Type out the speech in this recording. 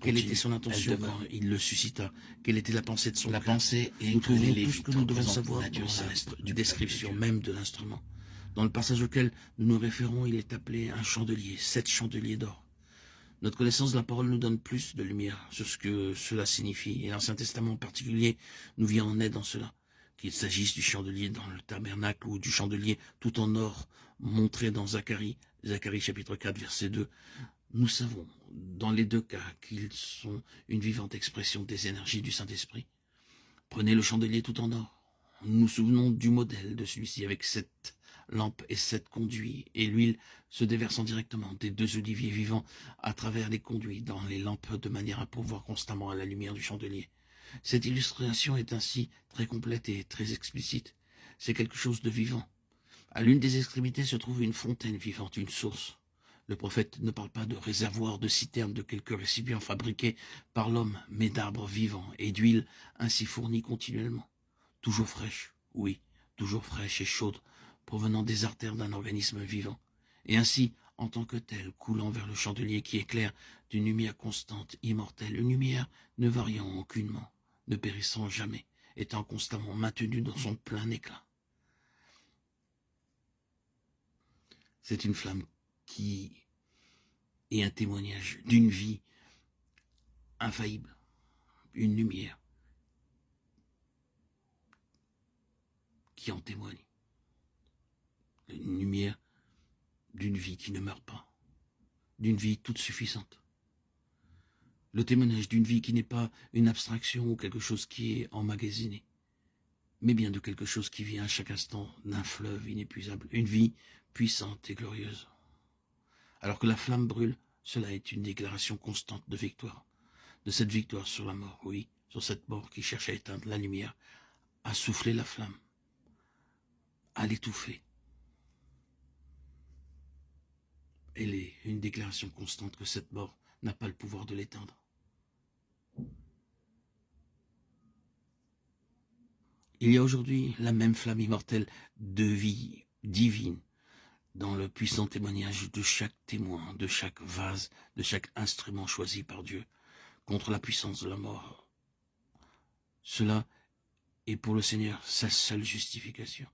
texte Quelle continue. était son intention Elle demeure. quand il le suscita? Quelle était la pensée de son La cœur? pensée est Nous que trouvons les tout ce Lévites que nous devons représentent savoir la Dieu dans céleste la du peuple de description Dieu. même de l'instrument. Dans le passage auquel nous nous référons, il est appelé un chandelier, 7 chandeliers d'or. Notre connaissance de la parole nous donne plus de lumière sur ce que cela signifie, et l'Ancien Testament en particulier nous vient en aide dans cela. Qu'il s'agisse du chandelier dans le tabernacle ou du chandelier tout en or montré dans Zacharie chapitre 4 verset 2, nous savons dans les deux cas qu'ils sont une vivante expression des énergies du Saint-Esprit. Prenez le chandelier tout en or. Nous nous souvenons du modèle de celui-ci avec 7 lampes et 7 conduits, et l'huile se déversant directement des 2 oliviers vivants à travers les conduits dans les lampes de manière à pourvoir constamment à la lumière du chandelier. Cette illustration est ainsi très complète et très explicite. C'est quelque chose de vivant. À l'une des extrémités se trouve une fontaine vivante, une source. Le prophète ne parle pas de réservoir, de citerne, de quelques récipients fabriqués par l'homme, mais d'arbres vivants et d'huile ainsi fournie continuellement. Toujours fraîche, oui, toujours fraîche et chaude, provenant des artères d'un organisme vivant, et ainsi, en tant que telle, coulant vers le chandelier qui éclaire d'une lumière constante, immortelle, une lumière ne variant aucunement, ne périssant jamais, étant constamment maintenue dans son plein éclat. C'est une flamme qui est un témoignage d'une vie infaillible, une lumière qui en témoigne, une lumière d'une vie qui ne meurt pas, d'une vie toute suffisante. Le témoignage d'une vie qui n'est pas une abstraction ou quelque chose qui est emmagasiné, mais bien de quelque chose qui vient à chaque instant d'un fleuve inépuisable, une vie puissante et glorieuse. Alors que la flamme brûle, cela est une déclaration constante de victoire, de cette victoire sur la mort, oui, sur cette mort qui cherche à éteindre la lumière, à souffler la flamme, à l'étouffer. Elle est une déclaration constante que cette mort n'a pas le pouvoir de l'éteindre. Il y a aujourd'hui la même flamme immortelle de vie divine dans le puissant témoignage de chaque témoin, de chaque vase, de chaque instrument choisi par Dieu contre la puissance de la mort. Cela est pour le Seigneur sa seule justification.